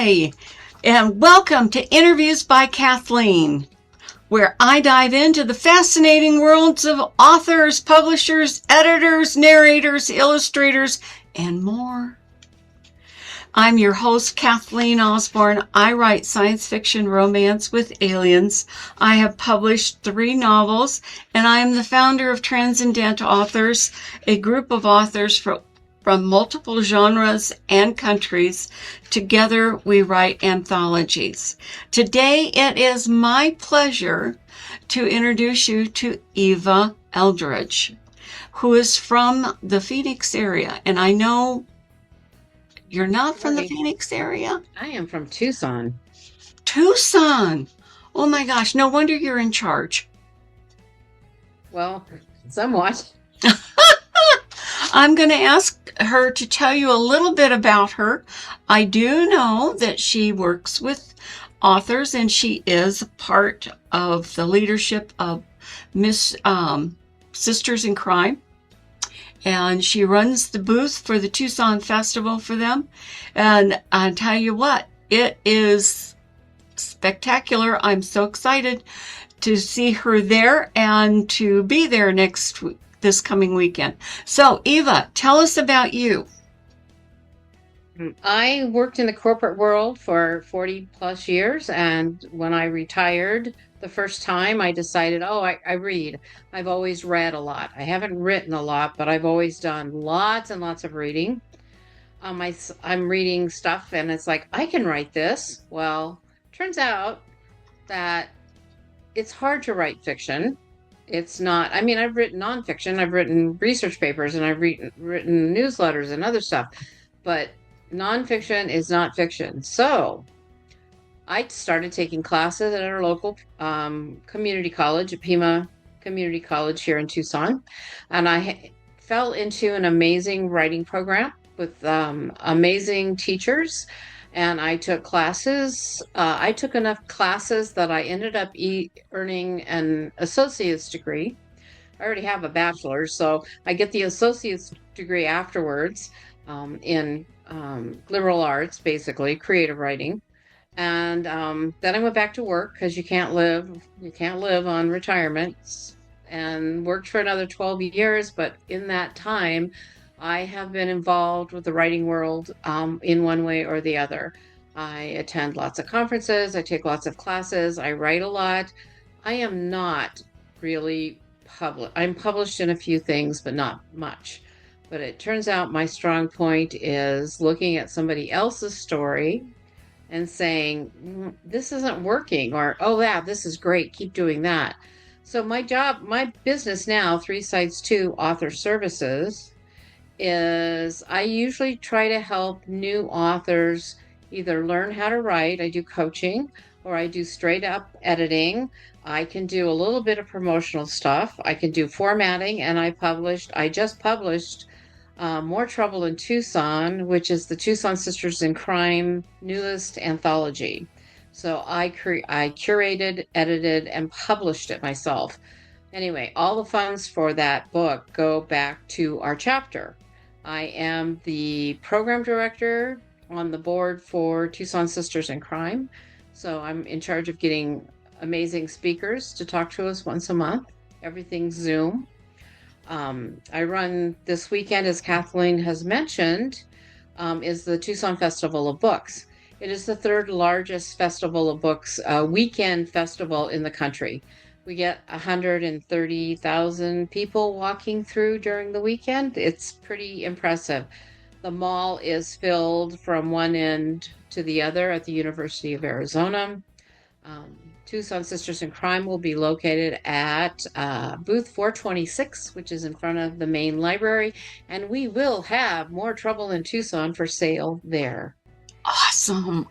Hi, and welcome to Interviews by Kathleen, where I dive into the fascinating worlds of authors, publishers, editors, narrators, illustrators, and more. I'm your host, Kathleen Osborne. I write science fiction romance with aliens. I have published 3 novels, and I am the founder of Transcendent Authors, a group of authors from multiple genres and countries. Together, we write anthologies. Today, it is my pleasure to introduce you to Eva Eldridge, who is from the Phoenix area. And I know you're not from the Phoenix area? I am from Tucson. Tucson! Oh my gosh, no wonder you're in charge. Well, somewhat. I'm going to ask her to tell you a little bit about her. I do know that she works with authors and she is part of the leadership of Sisters in Crime. And she runs the booth for the Tucson Festival for them. And I tell you what, it is spectacular. I'm so excited to see her there and to be there this coming weekend. So, Eva, tell us about you. I worked in the corporate world for 40 plus years, and when I retired the first time, I decided, I read. I've always read a lot. I haven't written a lot, but I've always done lots and lots of reading. I'm reading stuff, and it's like, I can write this. Well, turns out that it's hard to write fiction. It's not, I've written nonfiction, I've written research papers, and I've written newsletters and other stuff, but nonfiction is not fiction. So I started taking classes at our local community college, at Pima Community College here in Tucson, and I fell into an amazing writing program with amazing teachers. And I took classes. I took enough classes that I ended up earning an associate's degree. I already have a bachelor's, so I get the associate's degree afterwards in liberal arts, basically creative writing. And then I went back to work because you can't live on retirement, and worked for another 12 years. But in that time, I have been involved with the writing world in one way or the other. I attend lots of conferences. I take lots of classes. I write a lot. I am not really public. I'm published in a few things, but not much. But it turns out my strong point is looking at somebody else's story and saying, this isn't working, or, oh yeah, this is great, keep doing that. So my business now, 3 Sites 2 Author Services, is I usually try to help new authors either learn how to write. I do coaching, or I do straight up editing. I can do a little bit of promotional stuff. I can do formatting, and I just published More Trouble in Tucson, which is the Tucson Sisters in Crime newest anthology. So I curated, edited, and published it myself. Anyway, all the funds for that book go back to our chapter. I am the program director on the board for Tucson Sisters in Crime. So I'm in charge of getting amazing speakers to talk to us once a month. Everything's Zoom. I run this weekend, as Kathleen has mentioned, is the Tucson Festival of Books. It is the 3rd largest festival of books, weekend festival in the country. We get 130,000 people walking through during the weekend. It's pretty impressive. The mall is filled from one end to the other at the University of Arizona. Tucson Sisters in Crime will be located at booth 426, which is in front of the main library, and we will have More Trouble in Tucson for sale there. Awesome.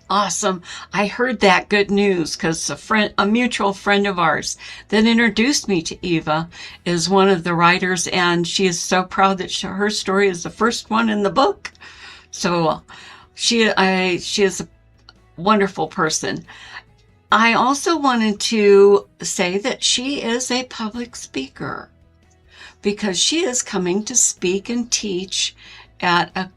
I heard that good news because a mutual friend of ours that introduced me to Eva is one of the writers, and she is so proud that her story is the first one in the book. So she is a wonderful person. I also wanted to say that she is a public speaker because she is coming to speak and teach at a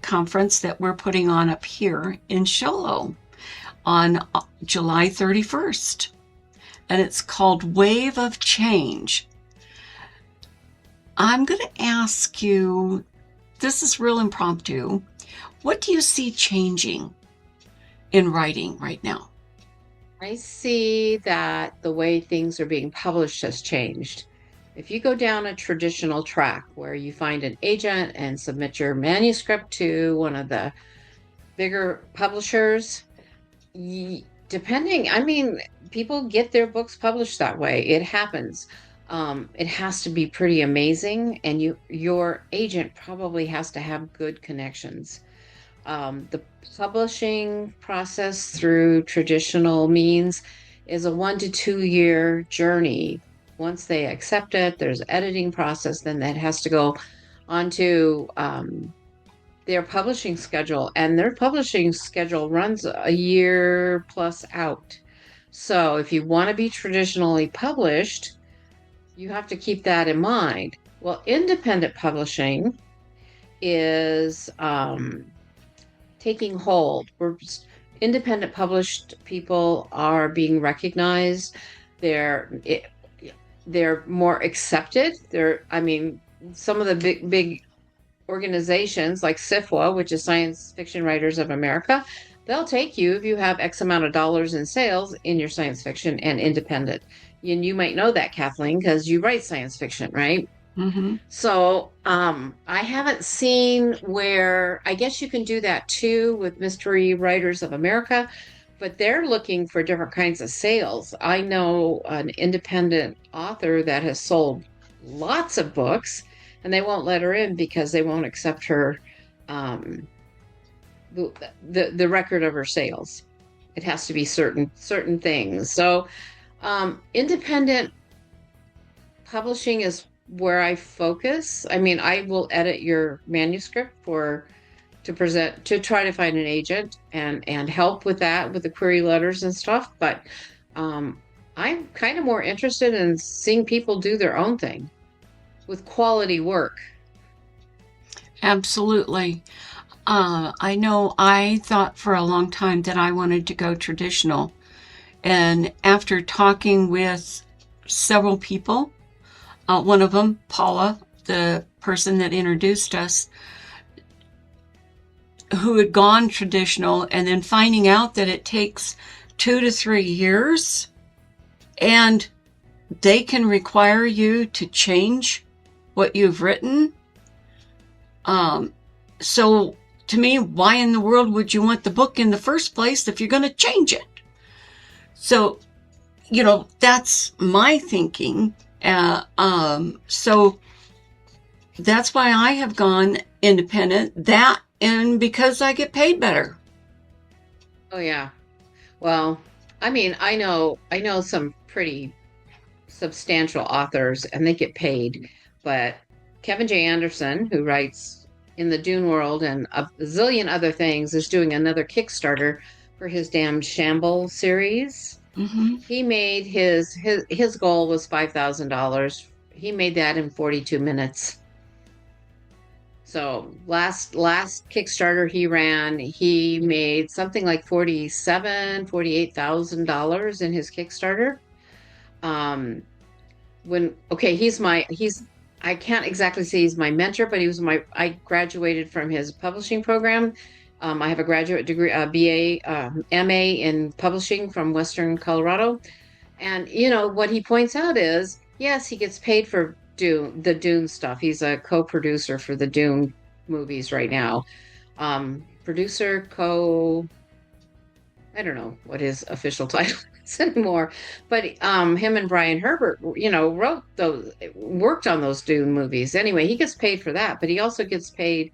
conference that we're putting on up here in Show Low on July 31st. And it's called Wave of Change. I'm going to ask you, this is real impromptu, what do you see changing in writing right now? I see that the way things are being published has changed. If you go down a traditional track where you find an agent and submit your manuscript to one of the bigger publishers, people get their books published that way. It happens. It has to be pretty amazing, and your agent probably has to have good connections. The publishing process through traditional means is a 1 to 2 year journey. Once they accept it, there's an editing process, then that has to go onto their publishing schedule, and their publishing schedule runs a year plus out. So if you want to be traditionally published, you have to keep that in mind. Well, independent publishing is taking hold. Independent published people are being recognized. They're more accepted. Some of the big organizations like SFWA, which is Science Fiction Writers of America, they'll take you if you have X amount of dollars in sales in your science fiction and independent. And you might know that, Kathleen, because you write science fiction, right? Mm-hmm. So I haven't seen where, I guess you can do that too with Mystery Writers of America, but they're looking for different kinds of sales. I know an independent author that has sold lots of books, and they won't let her in because they won't accept her, the record of her sales. It has to be certain things. So independent publishing is where I focus. I will edit your manuscript to try to find an agent and help with that, with the query letters and stuff. But I'm kind of more interested in seeing people do their own thing with quality work. Absolutely. I know I thought for a long time that I wanted to go traditional. And after talking with several people, one of them, Paula, the person that introduced us, who had gone traditional, and then finding out that it takes 2 to 3 years and they can require you to change what you've written. So to me, why in the world would you want the book in the first place if you're going to change it? So, that's my thinking. So that's why I have gone independent, and because I get paid better. Oh yeah. Well, I know some pretty substantial authors and they get paid, but Kevin J. Anderson, who writes in the Dune world and a zillion other things, is doing another Kickstarter for his damn Shamble series. Mm-hmm. He made his goal was $5,000. He made that in 42 minutes. So last Kickstarter he ran, he made something like $48,000 in his Kickstarter. I can't exactly say he's my mentor, but I graduated from his publishing program. I have a graduate degree, BA, MA in publishing from Western Colorado. And, what he points out is, yes, he gets paid for the Dune stuff. He's a co-producer for the Dune movies right now. Producer, I don't know what his official title is anymore, but him and Brian Herbert, worked on those Dune movies. Anyway, he gets paid for that, but he also gets paid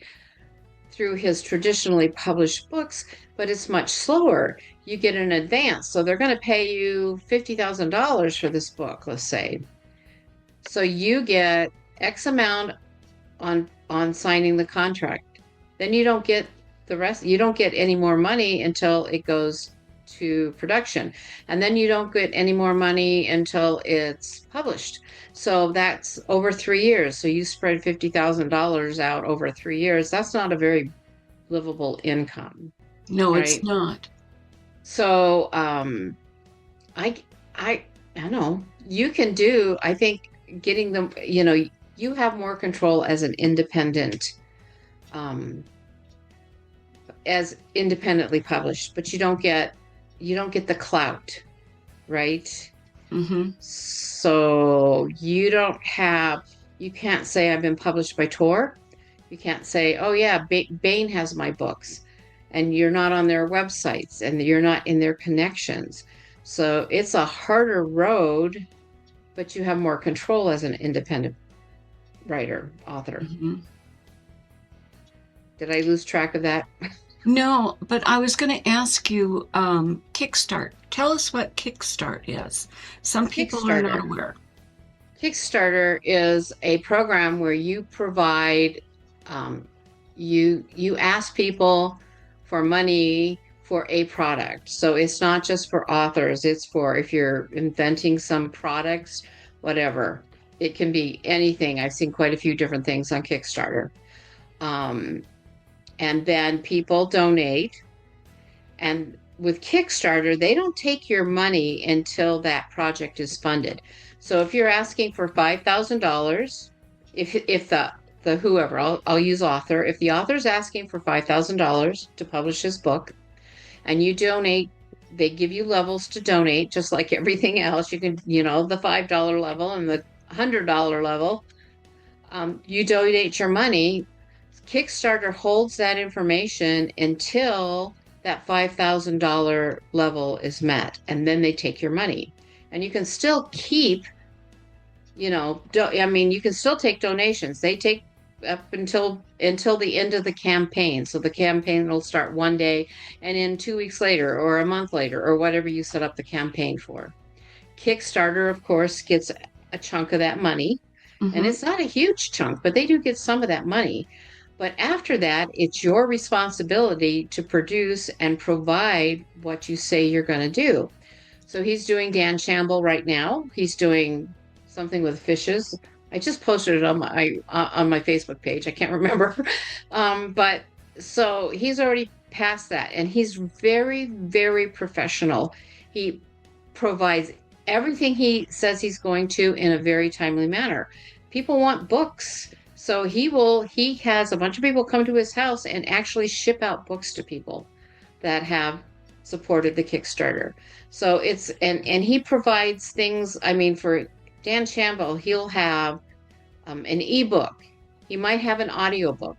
through his traditionally published books, but it's much slower. You get an advance. So they're going to pay you $50,000 for this book, let's say. So you get X amount on signing the contract. Then you don't get the rest. You don't get any more money until it goes to production. And then you don't get any more money until it's published. So that's over 3 years. So you spread $50,000 out over 3 years. That's not a very livable income, No, it's right? not. So I don't know. You can do, I think, getting them, you have more control as an independent, um, as independently published, but you don't get the clout, right? Mm-hmm. So you can't say I've been published by Tor. You can't say, oh yeah, Bain has my books, and you're not on their websites and you're not in their connections. So it's a harder road, but you have more control as an independent writer, author. Mm-hmm. Did I lose track of that? No, but I was going to ask you, Kickstart. Tell us what Kickstart is. Some people are not Kickstarter. aware. Kickstarter is a program where you provide, you ask people for money for a product. So it's not just for authors, it's for if you're inventing some products, whatever. It can be anything. I've seen quite a few different things on Kickstarter. And then people donate. And with Kickstarter, they don't take your money until that project is funded. So if you're asking for $5,000, if the whoever, I'll use author, if the author's asking for $5,000 to publish his book and you donate, they give you levels to donate, just like everything else. You can, the $5 level and the $100 level. You donate your money. Kickstarter holds that information until that $5,000 level is met, and then they take your money. And you can still keep, you can still take donations. They take up until the end of the campaign. So the campaign will start one day, and in 2 weeks later, or a month later, or whatever you set up the campaign for. Kickstarter, of course, gets a chunk of that money. Mm-hmm. And it's not a huge chunk, but they do get some of that money. But after that, it's your responsibility to produce and provide what you say you're going to do. So he's doing Dan Shamble right now. He's doing something with fishes. I just posted it on my Facebook page. I can't remember. But so he's already past that, and he's very, very professional. He provides everything he says he's going to in a very timely manner. People want books. So he has a bunch of people come to his house and actually ship out books to people that have supported the Kickstarter. So and he provides things. I mean, for Dan Shamble, he'll have an ebook. He might have an audiobook.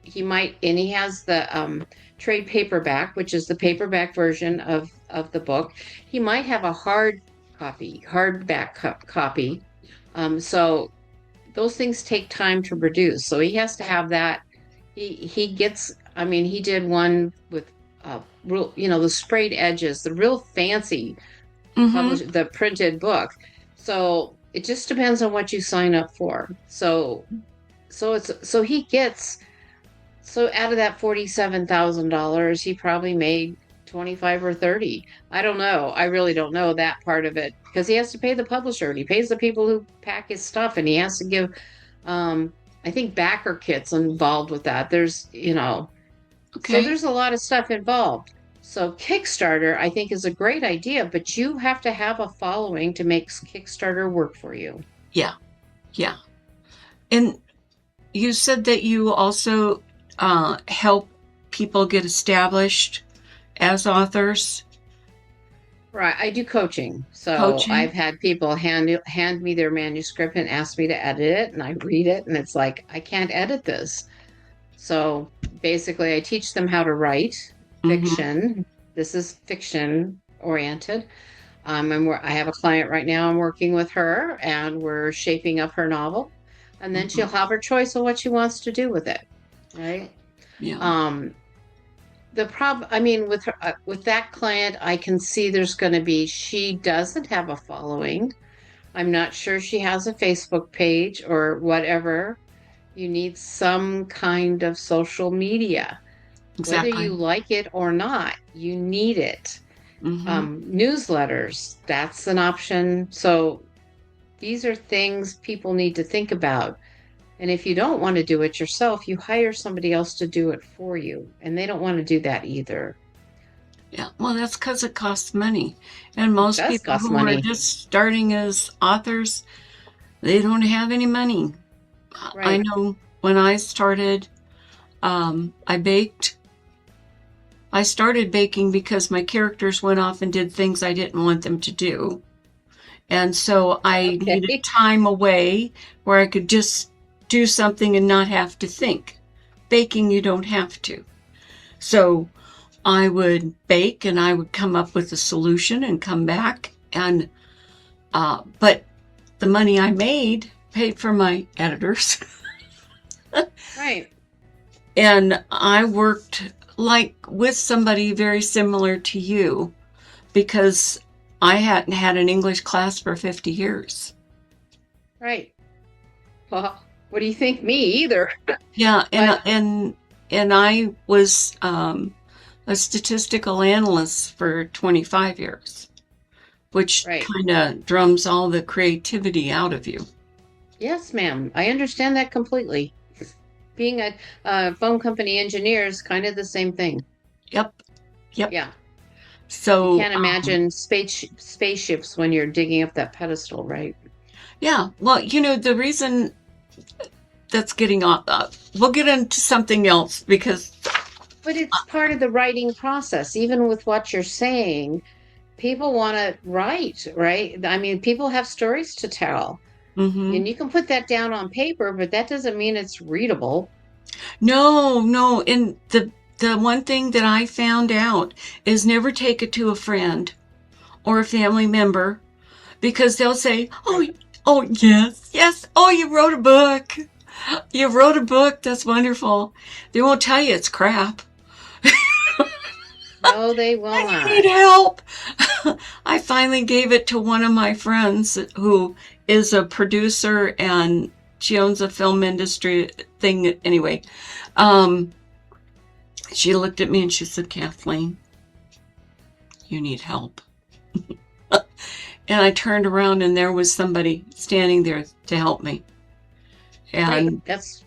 And he has the trade paperback, which is the paperback version of the book. He might have a hardback copy. So those things take time to produce. So he has to have that. He did one with real, the sprayed edges, the real fancy the printed book. So it just depends on what you sign up for. So he gets, out of that $47,000, he probably made 25 or 30. I don't know. I really don't know that part of it, because he has to pay the publisher and he pays the people who pack his stuff, and he has to give, I think, backer kits involved with that. There's, so there's a lot of stuff involved. So Kickstarter, I think, is a great idea, but you have to have a following to make Kickstarter work for you. Yeah. Yeah. And you said that you also help people get established as authors. Right. I do coaching. So I've had people hand me their manuscript and ask me to edit it, and I read it, and it's like, I can't edit this. So basically I teach them how to write fiction. This is fiction oriented. I have a client right now. I'm working with her, and we're shaping up her novel, and then she'll have her choice of what she wants to do with it. Right. Yeah. The problem, with that client, I can see there's going to be, she doesn't have a following. I'm not sure she has a Facebook page or whatever. You need some kind of social media. Exactly. Whether you like it or not, you need it. Newsletters, that's an option. So these are things people need to think about. And if you don't want to do it yourself, you hire somebody else to do it for you. And they don't want to do that either. Yeah, well, that's because it costs money. And It most does people cost who are money. just starting as authors, they don't have any money. I Right. know when I started, I baked. I started baking because my characters went off and did things I didn't want them to do. And so I needed Okay. time away where I could just do something and not have to think. Baking, you don't have to. So I would bake and I would come up with a solution and come back. But the money I made paid for my editors. Right. And I worked like with somebody very similar to you because I hadn't had an English class for 50 years. Right. Well, what do you think? Me either. Yeah, But and I was a statistical analyst for 25 years, which right. kind of drums all the creativity out of you. Yes, ma'am. I understand that completely. Being a phone company engineer is kind of the same thing. Yep, yep. Yeah. You So, can't imagine spaceships when you're digging up that pedestal, right? yeah, well, the reason that's getting off, we'll get into something else because, But it's part of the writing process. Even with what you're saying, people want to write, right? I mean, people have stories to tell. mhm. And you can put that down on paper, but that doesn't mean it's readable. No, no. And the one thing that I found out is never take it to a friend or a family member because they'll say, "Oh, Right. oh yes, yes. Oh, you wrote a book. You wrote a book. That's wonderful." They won't tell you it's crap. No, they will And you not. need help. I finally gave it to one of my friends who is a producer and she owns a film industry thing. Anyway, um, she looked at me and she said, "Kathleen, you need help." And I turned around and there was somebody standing there to help me. Right. And, That's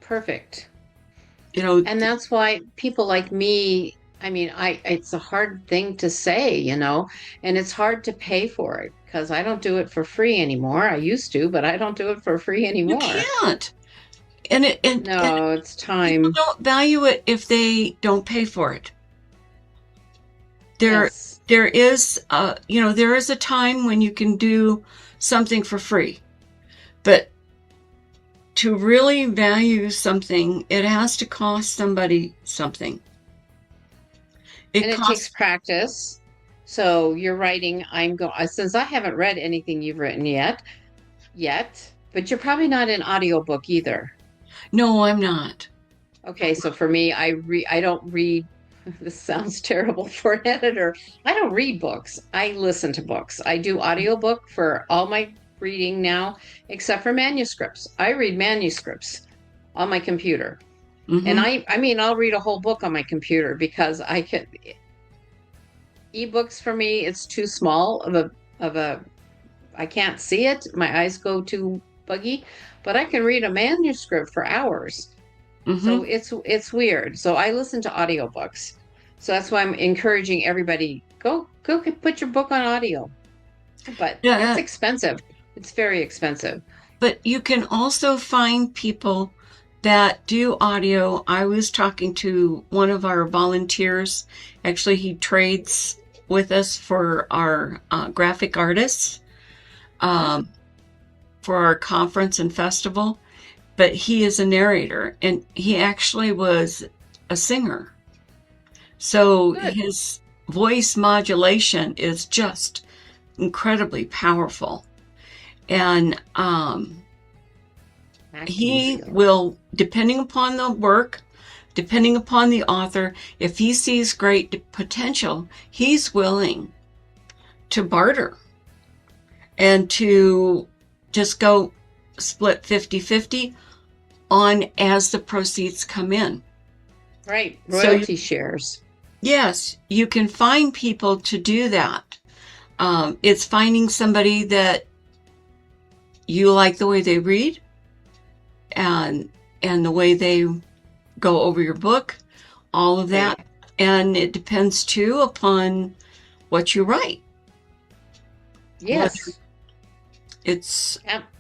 perfect. you know, And that's why people like me, I mean, it's a hard thing to say, and it's hard to pay for it because I don't do it for free anymore. I used to, but I don't do it for free you anymore. can't. And No, it's people time. don't value it if they don't pay for it. There, Yes. there is a time when you can do something for free, but to really value something, it has to cost somebody something. It And it takes costs, practice. So you're writing, since I haven't read anything you've written yet, but you're probably not an audiobook either. no, I'm not. Okay, so for me, I don't read. This sounds terrible for an editor. I don't read books. I listen to books. I do audiobook for all my reading now, except for manuscripts. I read manuscripts on my computer. And Hmm. I mean, I'll read a whole book on my computer because ebooks for me, it's too small of a I can't see it. My eyes go too buggy, but I can read a manuscript for hours. So Hmm. it's weird. So I listen to audiobooks. So that's why I'm encouraging everybody go put your book on audio. But it's Yeah, expensive. It's very expensive. but you can also find people that do audio. I was talking to one of our volunteers. Actually, he trades with us for our graphic artists Oh, um, for our conference and festival. But he is a narrator, and he actually was a singer. So good. his voice modulation is just incredibly powerful. And he Magnesium. will, depending upon the work, depending upon the author, if he sees great potential, he's willing to barter and to just go split 50-50 on as the proceeds come in. Right. So, Royalty shares. yes, you can find people to do that. It's finding somebody that you like the way they read and the way they go over your book, all of that. Right. And it depends too upon what you write. Yes. It's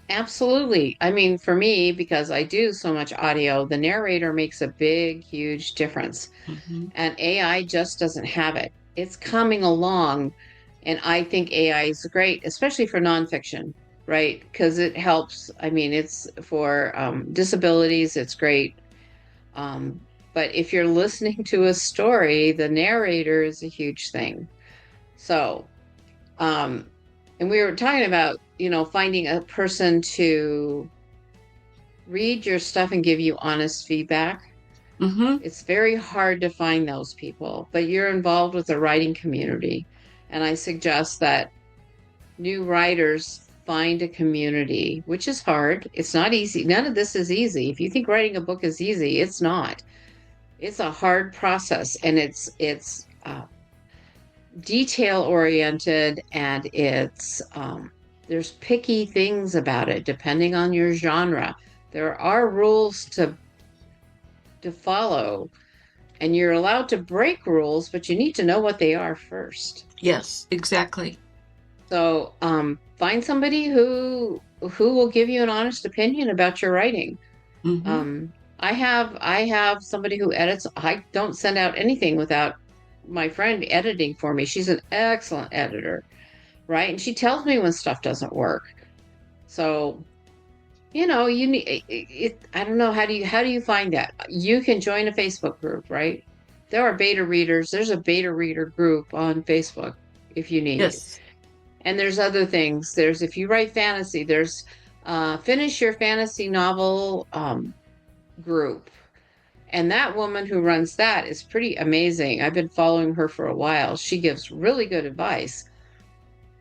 Absolutely. I mean, for me, because I do so much audio, the narrator makes a big, huge difference. Mhm. And AI just doesn't have it. It's coming along. And I think AI is great, especially for nonfiction, right? Because it helps. I mean, it's for disabilities, it's great. Um, but if you're listening to a story, the narrator is a huge thing. So, um, and we were talking about, finding a person to read your stuff and give you honest feedback. Mm-hmm. It's very hard to find those people, but you're involved with the writing community. And I suggest that new writers find a community, which is hard. It's not easy. None of this is easy. If you think writing a book is easy, it's not. It's a hard process, and it's detail oriented, and there's picky things about it depending on your genre. There are rules to follow, and you're allowed to break rules, but you need to know what they are first. Yes, exactly. So find somebody who will give you an honest opinion about your writing. Mm-hmm. I have somebody who edits. I don't send out anything without my friend editing for me. She's an excellent editor, right? And she tells me when stuff doesn't work. So, you need it. I don't know, how do you find that? You can join a Facebook group, right? There are beta readers. There's a beta reader group on Facebook if you need. Yes. And there's other things. There's, if you write fantasy, there's finish your fantasy novel group. And that woman who runs that is pretty amazing. I've been following her for a while. She gives really good advice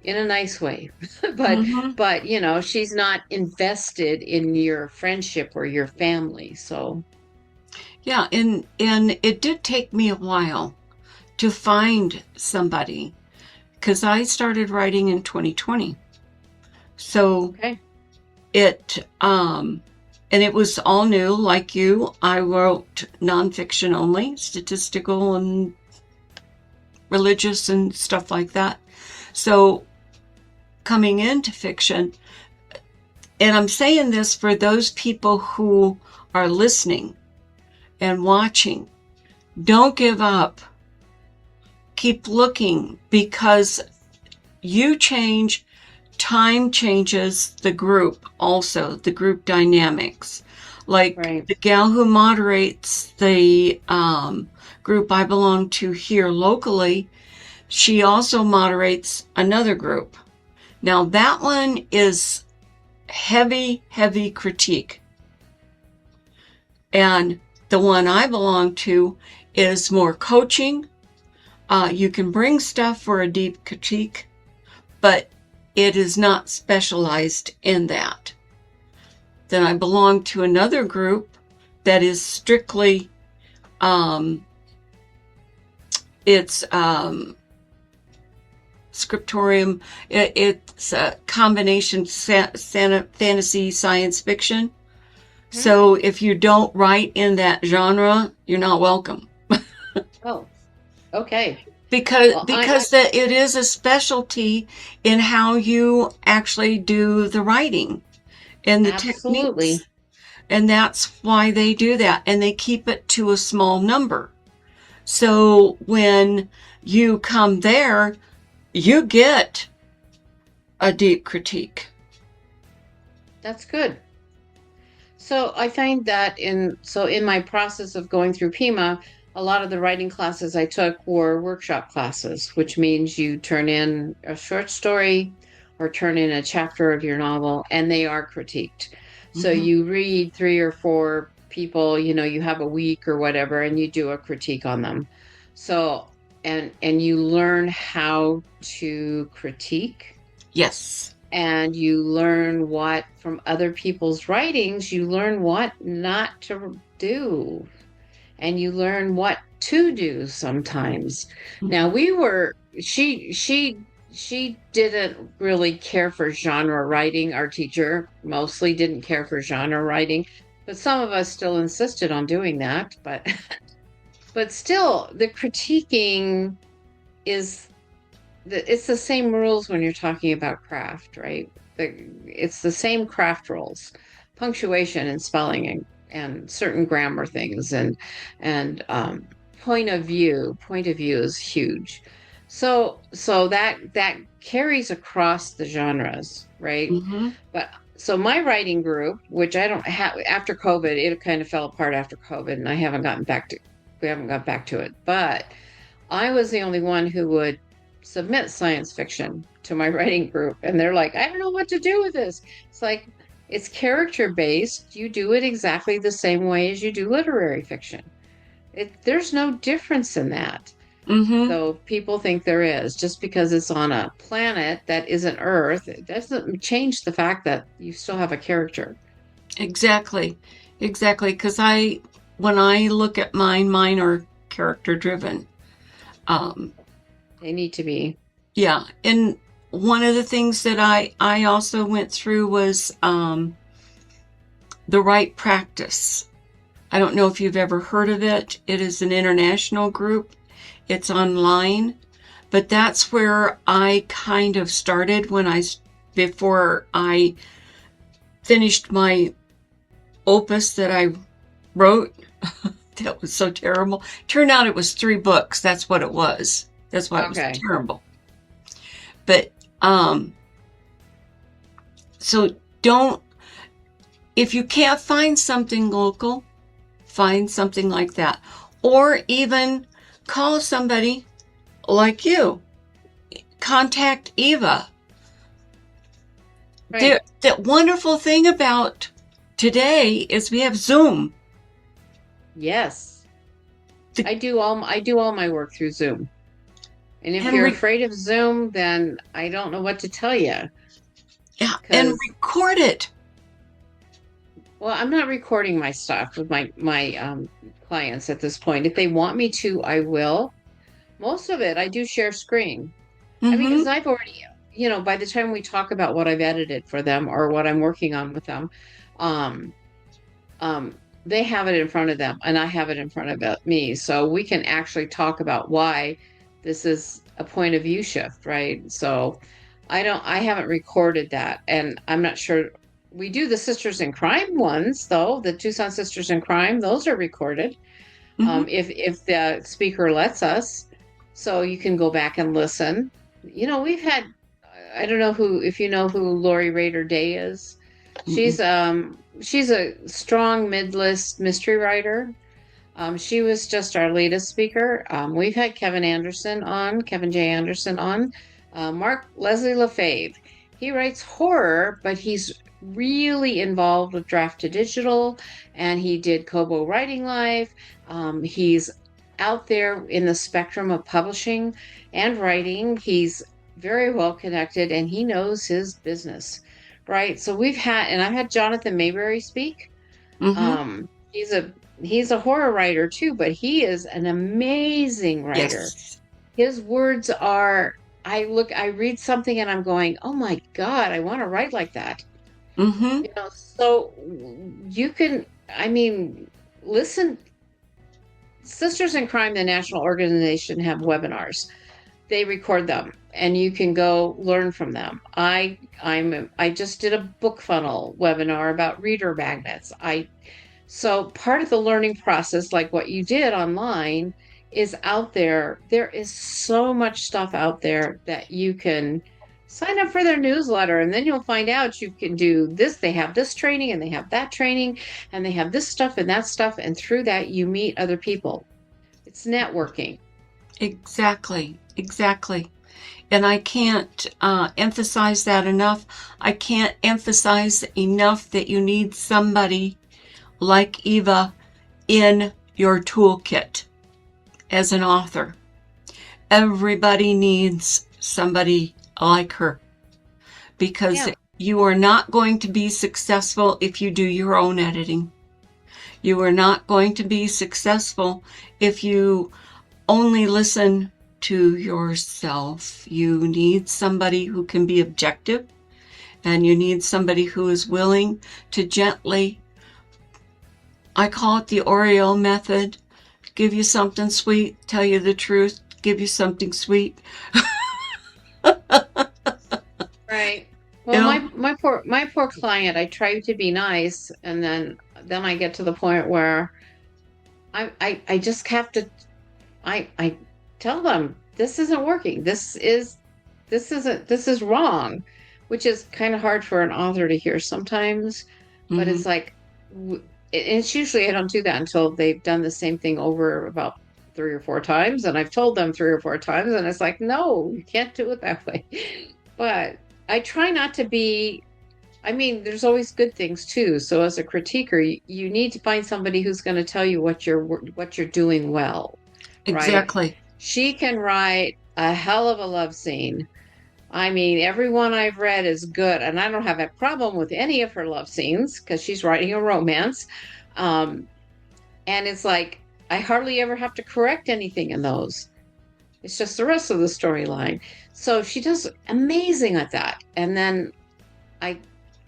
in a nice way. but Mm-hmm. she's not invested in your friendship or your family. So Yeah, and it did take me a while to find somebody because I started writing in 2020. So okay. and it was all new, like you. I wrote nonfiction only, statistical and religious and stuff like that. So coming into fiction, and I'm saying this for those people who are listening and watching, don't give up. Keep looking, because you change, time changes the group also, the group dynamics. Like Right. the gal who moderates the group I belong to here locally, she also moderates another group. Now that one is heavy, heavy critique. And the one I belong to is more coaching. You can bring stuff for a deep critique, but it is not specialized in that. Then I belong to another group that is strictly, it's scriptorium. It's a combination fantasy, science fiction. Mm-hmm. So if you don't write in that genre, you're not welcome. Oh, okay. Because Well, it is a specialty in how you actually do the writing and the absolutely. techniques. And that's why they do that. And they keep it to a small number. So when you come there, you get a deep critique. That's good. So I find that in my process of going through PIMA, a lot of the writing classes I took were workshop classes, which means you turn in a short story or turn in a chapter of your novel, and they are critiqued. So Mm-hmm. you read 3 or 4 people, you have a week or whatever, and you do a critique on them. So, and you learn how to critique. Yes. And you learn what, from other people's writings, you learn what not to do, and you learn what to do sometimes. Now she didn't really care for genre writing. Our teacher mostly didn't care for genre writing, But some of us still insisted on doing that. But still, the critiquing is it's the same rules when you're talking about craft, right? It's the same craft rules, punctuation and spelling and certain grammar things and point of view. Point of view is huge. So that carries across the genres, right? Mm-hmm. But so my writing group, which I don't have after COVID, it kind of fell apart after COVID, and we haven't got back to it. But I was the only one who would submit science fiction to my writing group. And they're like, I don't know what to do with this. It's like, it's character based. You do it exactly the same way as you do literary fiction. There's no difference in that. Mm-hmm. Though people think there is. Just because it's on a planet that isn't Earth, it doesn't change the fact that you still have a character. Exactly. Exactly. Because when I look at mine are character driven. They need to be. Yeah. And one of the things that I also went through was the right practice. I don't know if you've ever heard of it. It is an international group. It's online, but that's where I kind of started before I finished my opus that I wrote. That was so terrible. Turned out it was 3 books. That's what it was. That's why it was terrible. But, so if you can't find something local, find something like that. Or even call somebody like you. Contact Eva. Right. The wonderful thing about today is we have Zoom. Yes. I do all my work through Zoom. And if you're afraid of Zoom, then I don't know what to tell you. Yeah, and record it. Well, I'm not recording my stuff with my clients at this point. If they want me to, I will. Most of it, I do share screen. Mm-hmm. I mean, because I've already, by the time we talk about what I've edited for them or what I'm working on with them, they have it in front of them and I have it in front of me. So we can actually talk about why this is a point of view shift, right? So I haven't recorded that, and I'm not sure. We do the Sisters in Crime ones, though, the Tucson Sisters in Crime, those are recorded. Mm-hmm. If the speaker lets us, so you can go back and listen. We've had, I don't know if you know who Lori Rader Day is. Mm-hmm. She's a strong mid-list mystery writer. She was just our latest speaker. We've had Kevin J. Anderson on, Mark Leslie Lefebvre. He writes horror, but he's really involved with Draft to Digital, and he did Kobo Writing Live. He's out there in the spectrum of publishing and writing. He's very well connected, and he knows his business, right? So I've had Jonathan Mayberry speak. Mm-hmm. He's a horror writer too, but he is an amazing writer. Yes. His words are, I read something and I'm going, oh my God, I want to write like that. Mm-hmm. So you can, listen. Sisters in Crime, the national organization, have webinars. They record them and you can go learn from them. I just did a book funnel webinar about reader magnets. So part of the learning process, like what you did online, is out there. There is so much stuff out there that you can sign up for their newsletter, and then you'll find out you can do this. They have this training and they have that training and they have this stuff and that stuff. And through that, you meet other people. It's networking. Exactly. And I can't emphasize that enough. I can't emphasize enough that you need somebody like Eva in your toolkit as an author. Everybody needs somebody like her, because you are not going to be successful if you do your own editing. You are not going to be successful if you only listen to yourself. You need somebody who can be objective, and you need somebody who is willing to gently I call it the Oreo method. Give you something sweet, tell you the truth, give you something sweet. Right. You Well, know? my poor client, I try to be nice, and then I get to the point where I just have to I tell them this isn't working. This is wrong, which is kind of hard for an author to hear sometimes. But Mm-hmm. it's like, it's usually I don't do that until they've done the same thing over about 3 or 4 times, and I've told them 3 or 4 times, and it's like, no, you can't do it that way. But I try not to be. I mean, there's always good things too. So as a critiquer, you need to find somebody who's going to tell you what you're doing well, right? Exactly. She can write a hell of a love scene. I mean, every one I've read is good, and I don't have a problem with any of her love scenes because she's writing a romance. Um, and it's like I hardly ever have to correct anything in those. It's just the rest of the storyline. So she does amazing at that. And then I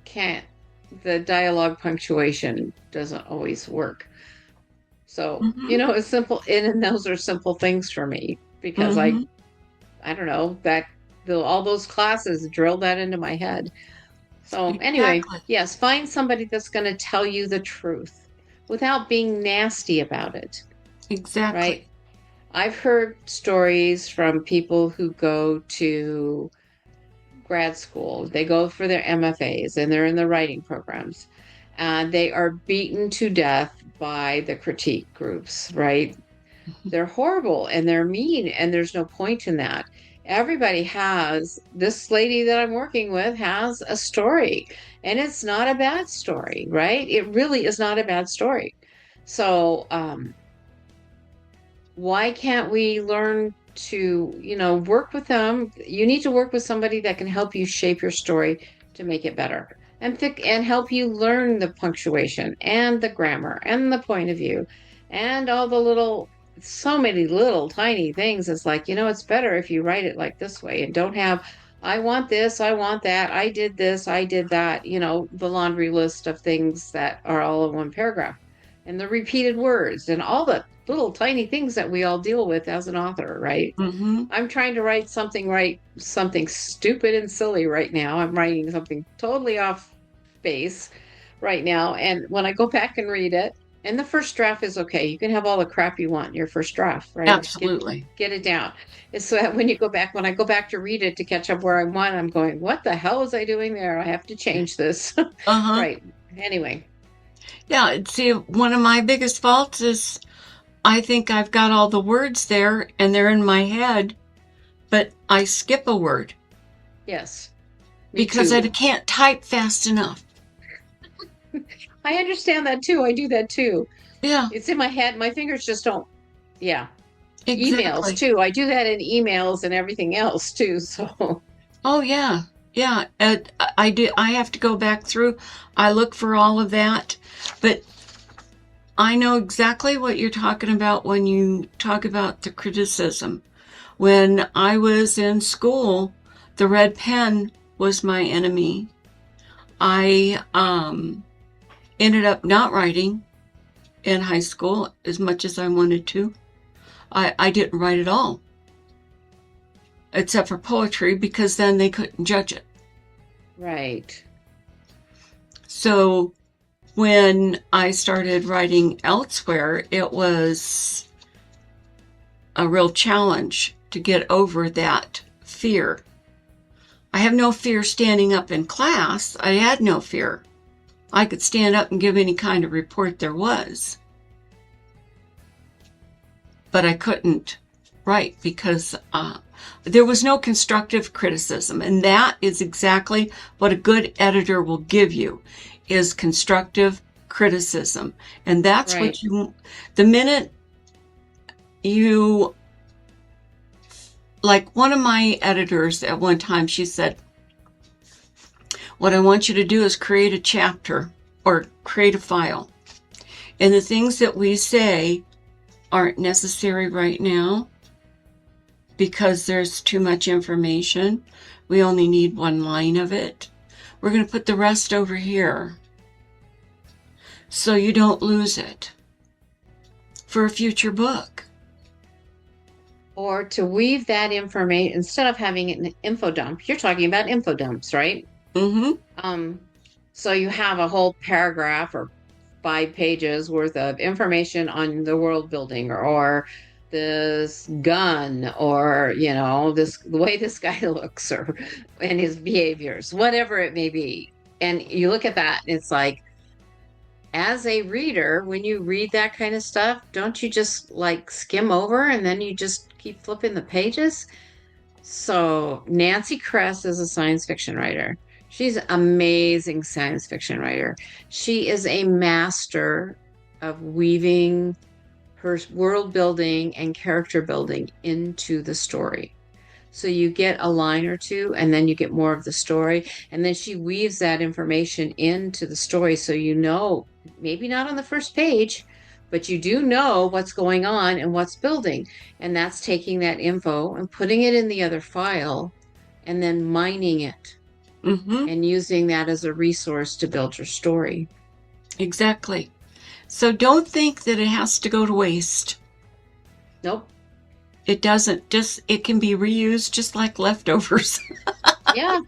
can't, the dialogue punctuation doesn't always work. So, Mm-hmm. it's simple. And those are simple things for me because Mm-hmm. I don't know, all those classes drilled that into my head. So, anyway, Exactly. yes, find somebody that's going to tell you the truth without being nasty about it, right? Exactly. I've heard stories from people who go to grad school. They go for their MFAs and they're in the writing programs. And they are beaten to death by the critique groups, right? They're horrible and they're mean, and there's no point in that. This lady that I'm working with has a story, and it's not a bad story, right? It really is not a bad story. So, why can't we learn to, work with them? You need to work with somebody that can help you shape your story to make it better and help you learn the punctuation and the grammar and the point of view and all the so many little tiny things. It's like, it's better if you write it like this way and don't have, I want this, I want that, I did this, I did that, the laundry list of things that are all in one paragraph and the repeated words and all the little tiny things that we all deal with as an author, right? Mm-hmm. I'm trying to write something stupid and silly right now. I'm writing something totally off base right now. And when I go back and read it, and the first draft is okay. You can have all the crap you want in your first draft, right? Just Absolutely. get it down. It's so that when I go back to read it to catch up where I'm going, what the hell was I doing there? I have to change this. Uh-huh. Right. Anyway. Yeah, see, one of my biggest faults is I think I've got all the words there and they're in my head, but I skip a word Yes. Me because I too. can't type fast enough. I understand that too. I do that too. Yeah, It's in my head. My fingers just don't. Yeah. Emails exactly. too. I do that in emails and everything else too. So, Oh, yeah. Yeah, I do. I have to go back through. I look for all of that, but I know exactly what you're talking about when you talk about the criticism. When I was in school, the red pen was my enemy. I ended up not writing in high school as much as I wanted to. I didn't write at all, except for poetry, because then they couldn't judge it. right. So when I started writing elsewhere, it was a real challenge to get over that fear. I have no fear standing up in class. I had no fear. I could stand up and give any kind of report there was. But I couldn't write because there was no constructive criticism. And that is exactly what a good editor will give you, is constructive criticism. And that's Right. the minute you, like one of my editors at one time, she said, what I want you to do is create a chapter or create a file. And the things that we say aren't necessary right now because there's too much information. We only need one line of it. We're going to put the rest over here. so you don't lose it for a future book. Or to weave that information, instead of having it in an info dump, you're talking about info dumps, right? Mm-hmm. So you have a whole paragraph or 5 pages worth of information on the world building, or this gun, or the way this guy looks, or and his behaviors, whatever it may be. And you look at that and it's like, as a reader, when you read that kind of stuff, don't you just like skim over and then you just keep flipping the pages? So Nancy Kress is a science fiction writer. She's an amazing science fiction writer. She is a master of weaving her world building and character building into the story. So you get a line or two, and then you get more of the story. And then she weaves that information into the story. So maybe not on the first page, but you do know what's going on and what's building. And that's taking that info and putting it in the other file and then mining it and using that as a resource to build your story. Exactly. So don't think that it has to go to waste. Nope. It doesn't. It can be reused just like leftovers. Yeah.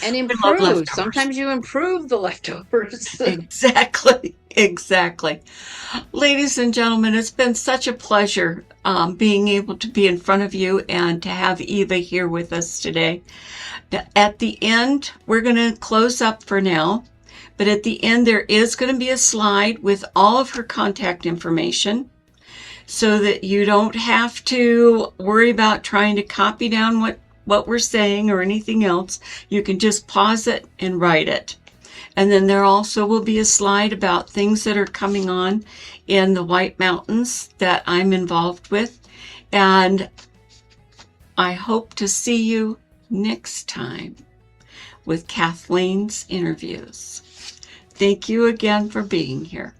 And improved. Sometimes you improve the leftovers. Exactly. Ladies and gentlemen, it's been such a pleasure being able to be in front of you and to have Eva here with us today. At the end, we're going to close up for now, but at the end there is going to be a slide with all of her contact information, so that you don't have to worry about trying to copy down what we're saying or anything else. You can just pause it and write it. And then there also will be a slide about things that are coming on in the White Mountains that I'm involved with. And I hope to see you next time with Kathleen's interviews. Thank you again for being here.